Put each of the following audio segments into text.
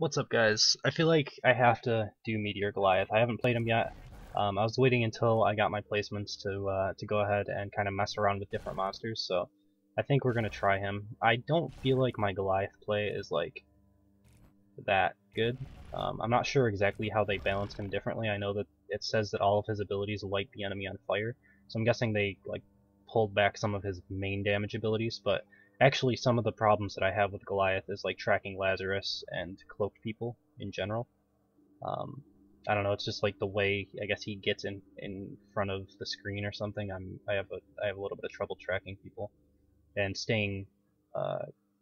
What's up, guys? I feel like I have to do Meteor Goliath. I haven't played him yet. I was waiting until I got my placements to go ahead and kind of mess around with different monsters, so I think we're gonna try him. I don't feel like my Goliath play is like that good. I'm not sure exactly how they balanced him differently. I know that it says that all of his abilities light the enemy on fire, so I'm guessing they like pulled back some of his main damage abilities, but actually some of the problems that I have with Goliath is like tracking Lazarus and cloaked people in general. Um, I don't know, it's just like the way I guess he gets in front of the screen or something. I have a little bit of trouble tracking people and staying uh,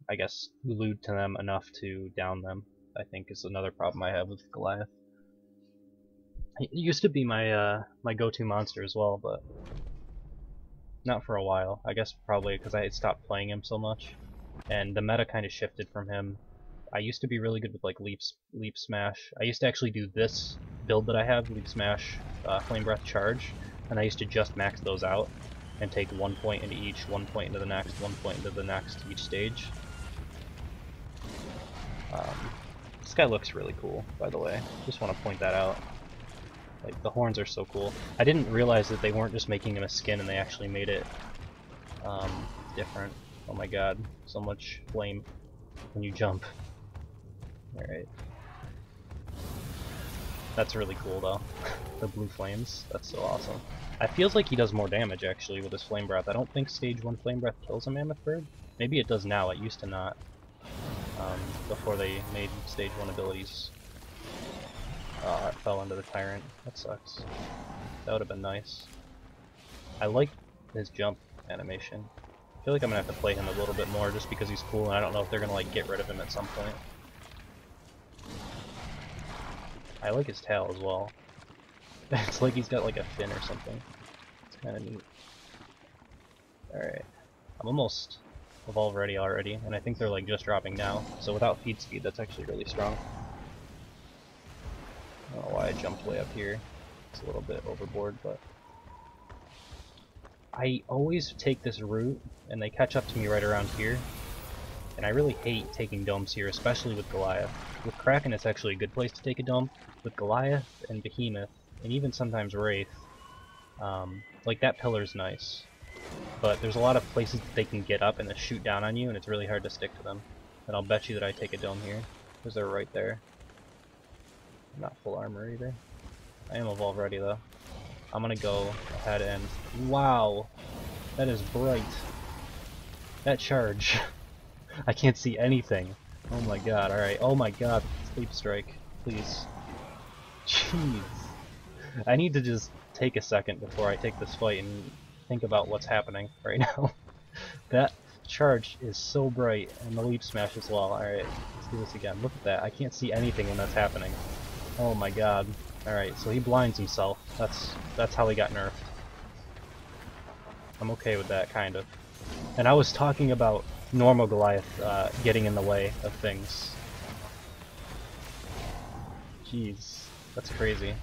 I guess glued to them enough to down them. I think is another problem I have with Goliath. It used to be my go-to monster as well, but not for a while. I guess probably because I had stopped playing him so much, and the meta kind of shifted from him. I used to be really good with like leap smash. I used to actually do this build that I have: leap smash, flame breath, charge, and I used to just max those out and take 1 point into each, 1 point into the next, 1 point into the next each stage. This guy looks really cool, by the way. Just want to point that out. Like, the horns are so cool. I didn't realize that they weren't just making him a skin and they actually made it different. Oh my god, so much flame when you jump. Alright. That's really cool though. The blue flames, that's so awesome. It feels like he does more damage actually with his flame breath. I don't think stage 1 flame breath kills a mammoth bird. Maybe it does now, it used to not. Before they made stage 1 abilities. Oh, it fell into the tyrant. That sucks. That would have been nice. I like his jump animation. I feel like I'm gonna have to play him a little bit more just because he's cool, and I don't know if they're gonna like get rid of him at some point. I like his tail as well. It's like he's got like a fin or something. It's kind of neat. Alright. I'm almost evolved ready already, and I think they're like just dropping now. So without feed speed, that's actually really strong. I don't know why I jumped way up here. It's a little bit overboard, but I always take this route, and they catch up to me right around here. And I really hate taking domes here, especially with Goliath. With Kraken, it's actually a good place to take a dome. With Goliath and Behemoth, and even sometimes Wraith, like that pillar's nice. But there's a lot of places that they can get up and then shoot down on you, and it's really hard to stick to them. And I'll bet you that I take a dome here, because they're right there. I'm not full armor either. I am evolved ready though. I'm gonna go ahead and... Wow! That is bright. That charge. I can't see anything. Oh my god, alright. Oh my god, sleep strike. Please. Jeez. I need to just take a second before I take this fight and think about what's happening right now. That charge is so bright, and the leap smash as well. Alright, let's do this again. Look at that. I can't see anything when that's happening. Oh my god. Alright, so he blinds himself. That's how he got nerfed. I'm okay with that, kind of. And I was talking about normal Goliath getting in the way of things. Jeez, that's crazy.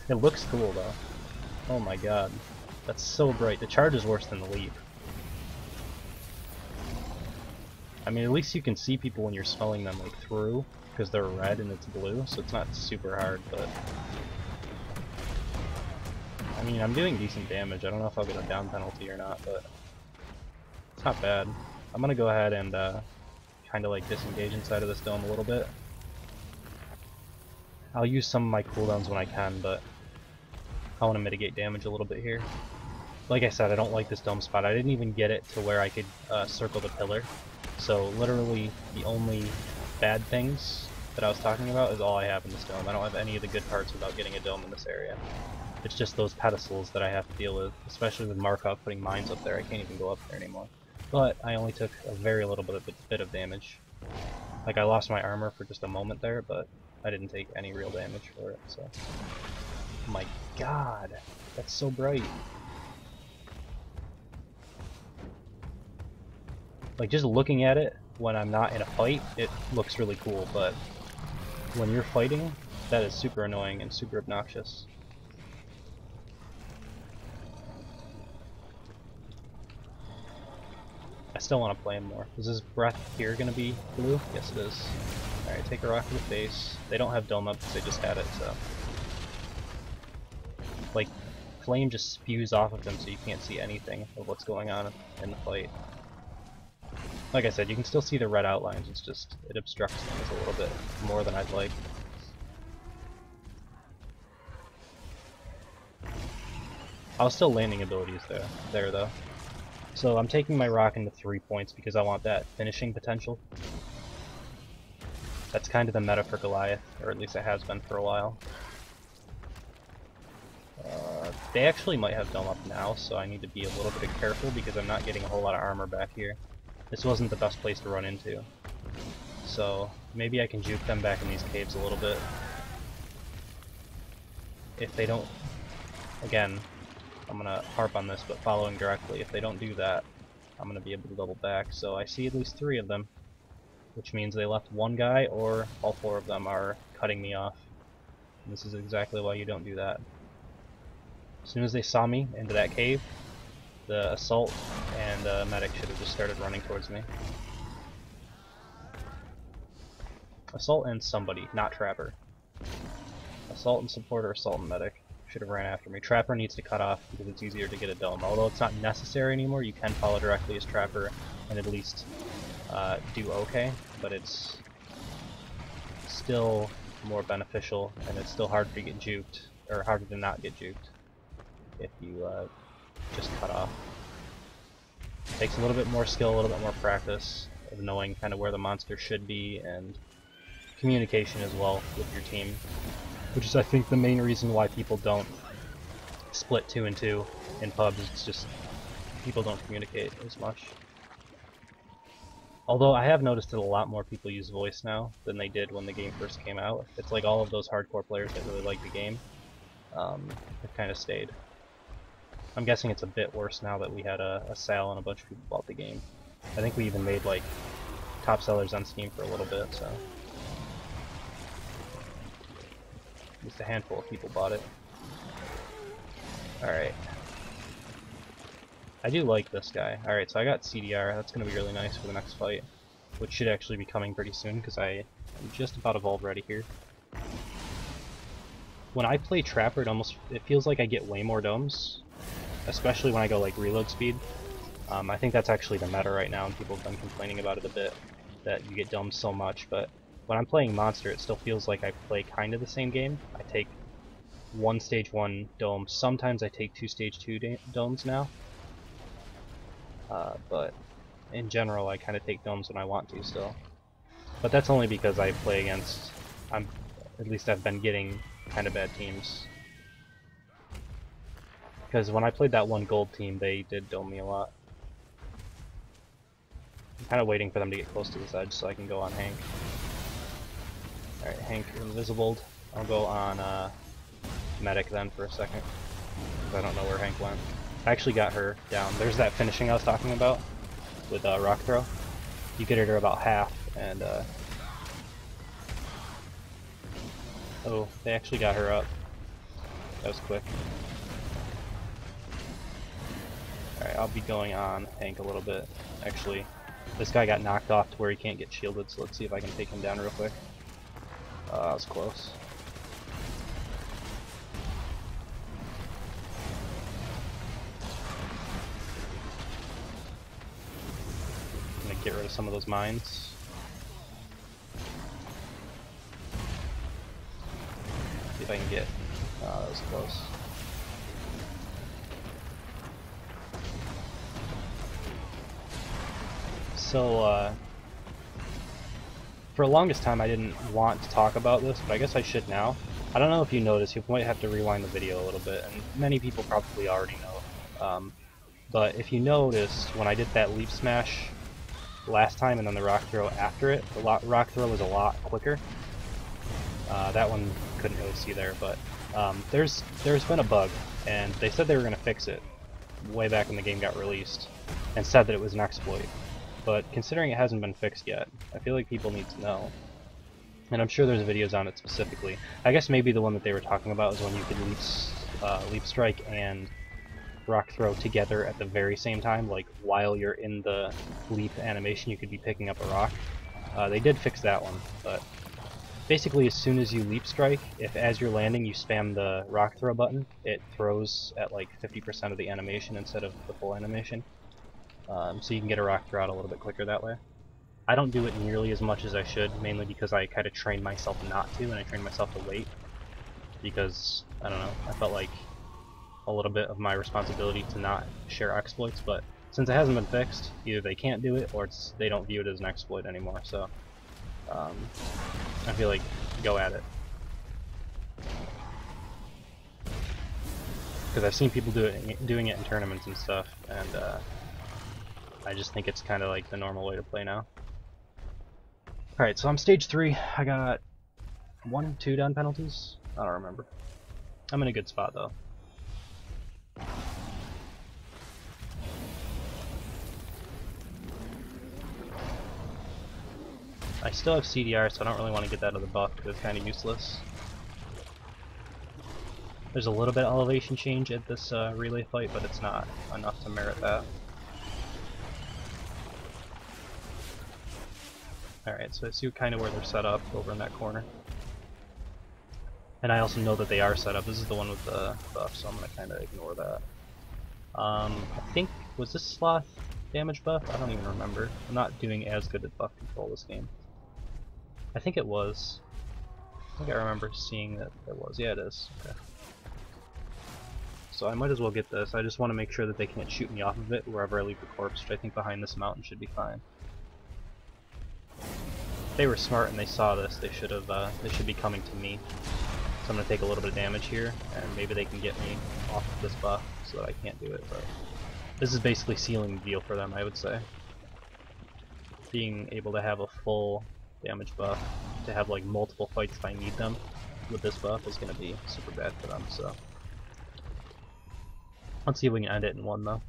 It looks cool though. Oh my god. That's so bright. The charge is worse than the leap. I mean, at least you can see people when you're smelling them like through, because they're red and it's blue, so it's not super hard, but... I mean, I'm doing decent damage. I don't know if I'll get a down penalty or not, but... It's not bad. I'm gonna go ahead and kind of like disengage inside of this dome a little bit. I'll use some of my cooldowns when I can, but I want to mitigate damage a little bit here. Like I said, I don't like this dome spot. I didn't even get it to where I could circle the pillar. So literally the only bad things that I was talking about is all I have in this dome. I don't have any of the good parts without getting a dome in this area. It's just those pedestals that I have to deal with, especially with Markov putting mines up there. I can't even go up there anymore. But I only took a very little bit of damage. Like, I lost my armor for just a moment there, but I didn't take any real damage for it, so... Oh my god! That's so bright! Like, just looking at it when I'm not in a fight, it looks really cool, but when you're fighting, that is super annoying and super obnoxious. I still want to play him more. Is his breath here going to be blue? Yes it is. Alright. Alright, take a rock to the face. They don't have dome up because they just had it, so... Like, flame just spews off of them so you can't see anything of what's going on in the fight. Like I said, you can still see the red outlines, it's just, it obstructs things a little bit more than I'd like. I was still landing abilities there though. So I'm taking my rock into 3 points because I want that finishing potential. That's kind of the meta for Goliath, or at least it has been for a while. They actually might have dome up now, so I need to be a little bit careful because I'm not getting a whole lot of armor back here. This wasn't the best place to run into. So maybe I can juke them back in these caves a little bit. If they don't, again, I'm gonna harp on this, but following directly, if they don't do that, I'm gonna be able to double back. So I see at least 3 of them, which means they left 1 guy, or all 4 of them are cutting me off. And this is exactly why you don't do that. As soon as they saw me into that cave, the assault and medic should have just started running towards me. Assault and somebody, not Trapper. Assault and support or assault and medic should have ran after me. Trapper needs to cut off because it's easier to get a dome. Although it's not necessary anymore, you can follow directly as Trapper and at least do okay, but it's still more beneficial and it's still harder to get juked, or harder to not get juked if you just cut off. Takes a little bit more skill, a little bit more practice of knowing kind of where the monster should be, and communication as well with your team, which is I think the main reason why people don't split 2 and 2 in pubs. It's just people don't communicate as much. Although I have noticed that a lot more people use voice now than they did when the game first came out. It's like all of those hardcore players that really like the game have kind of stayed. I'm guessing it's a bit worse now that we had a sale and a bunch of people bought the game. I think we even made like top sellers on Steam for a little bit, so just a handful of people bought it. Alright. I do like this guy. Alright, so I got CDR. That's going to be really nice for the next fight, which should actually be coming pretty soon because I am just about evolved ready here. When I play Trapper, it feels like I get way more domes, especially when I go like reload speed. I think that's actually the meta right now, and people have been complaining about it a bit, that you get domes so much, but when I'm playing Monster, it still feels like I play kind of the same game. I take 1 stage 1 dome, sometimes I take 2 stage 2 domes now, but in general I kind of take domes when I want to still. But that's only because I play against, at least I've been getting kind of bad teams. Because when I played that one gold team, they did dome me a lot. I'm kind of waiting for them to get close to this edge so I can go on Hank. Alright, Hank invisibled. I'll go on medic then for a second, because I don't know where Hank went. I actually got her down. There's that finishing I was talking about with rock throw. You get her about half, and oh, they actually got her up. That was quick. Alright, I'll be going on Hank a little bit. Actually, this guy got knocked off to where he can't get shielded, so let's see if I can take him down real quick. That was close. I'm gonna get rid of some of those mines. See if I can get. That was close. So, for the longest time I didn't want to talk about this, but I guess I should now. I don't know if you noticed, you might have to rewind the video a little bit, and many people probably already know. But if you noticed, when I did that leap smash last time and then the rock throw after it, the rock throw was a lot quicker. That one couldn't really see there, but there's been a bug, and they said they were going to fix it way back when the game got released, and said that it was an exploit. But considering it hasn't been fixed yet, I feel like people need to know. And I'm sure there's videos on it specifically. I guess maybe the one that they were talking about is when you could leap strike and rock throw together at the very same time, like while you're in the leap animation you could be picking up a rock. They did fix that one, but Basically, as soon as you leap strike, if as you're landing you spam the rock throw button, it throws at like 50% of the animation instead of the full animation. So you can get a rock throw out a little bit quicker that way. I don't do it nearly as much as I should, mainly because I kind of trained myself not to, and I trained myself to wait. Because, I don't know, I felt like a little bit of my responsibility to not share exploits, but since it hasn't been fixed, either they can't do it or they don't view it as an exploit anymore, so I feel like go at it. Because I've seen people doing it in tournaments and stuff, and I just think it's kind of like the normal way to play now. Alright, so I'm stage 3. I got 1, 2 down penalties? I don't remember. I'm in a good spot though. I still have CDR, so I don't really want to get that out of the buff because it's kind of useless. There's a little bit of elevation change at this relay fight, but it's not enough to merit that. Alright, so I see kind of where they're set up over in that corner. And I also know that they are set up. This is the one with the buff, so I'm going to kind of ignore that. I think, was this Sloth damage buff? I don't even remember. I'm not doing as good at buff control this game. I think it was. I think I remember seeing that it was. Yeah, it is. Okay. So I might as well get this. I just want to make sure that they can't shoot me off of it wherever I leave the corpse, which I think behind this mountain should be fine. If they were smart and they saw this, they should have. They should be coming to me. So I'm gonna take a little bit of damage here, and maybe they can get me off of this buff so that I can't do it. But this is basically sealing the deal for them, I would say. Being able to have a full damage buff, to have like multiple fights if I need them with this buff is gonna be super bad for them. So let's see if we can end it in one though.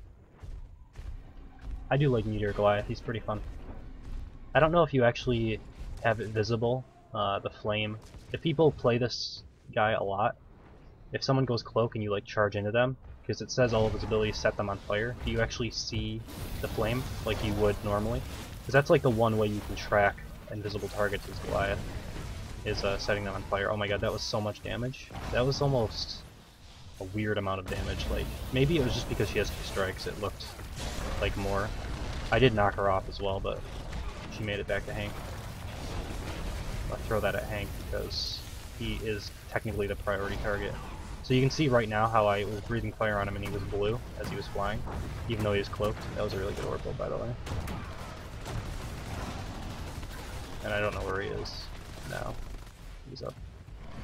I do like Meteor Goliath, he's pretty fun. I don't know if you actually have it visible, the flame. If people play this guy a lot, if someone goes cloak and you like charge into them, because it says all of his abilities set them on fire, do you actually see the flame like you would normally? Because that's like the one way you can track invisible targets as Goliath, is setting them on fire. Oh my god, that was so much damage. That was almost a weird amount of damage. Like, maybe it was just because she has 2 strikes, it looked like more. I did knock her off as well, but she made it back to Hank. I'll throw that at Hank because he is technically the priority target. So you can see right now how I was breathing fire on him and he was blue as he was flying, even though he was cloaked. That was a really good orbital, by the way. And I don't know where he is now. He's up.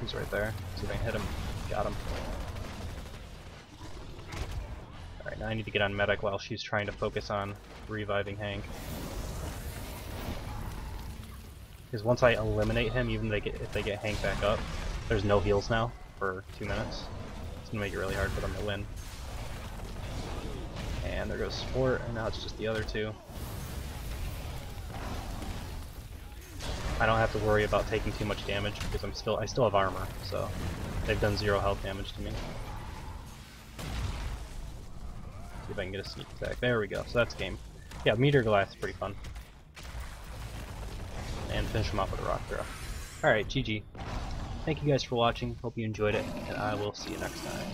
He's right there. See if I can hit him. Got him. Alright, now I need to get on medic while she's trying to focus on reviving Hank. Because once I eliminate him, even if they get Hank back up, there's no heals now for 2 minutes. It's gonna make it really hard for them to win. And there goes support, and now it's just the other 2. I don't have to worry about taking too much damage because I still have armor, so they've done 0 health damage to me. See if I can get a sneak attack. There we go. So that's game. Yeah, Meteor Goliath is pretty fun. And finish him off with a rock throw. Alright, GG. Thank you guys for watching. Hope you enjoyed it, and I will see you next time.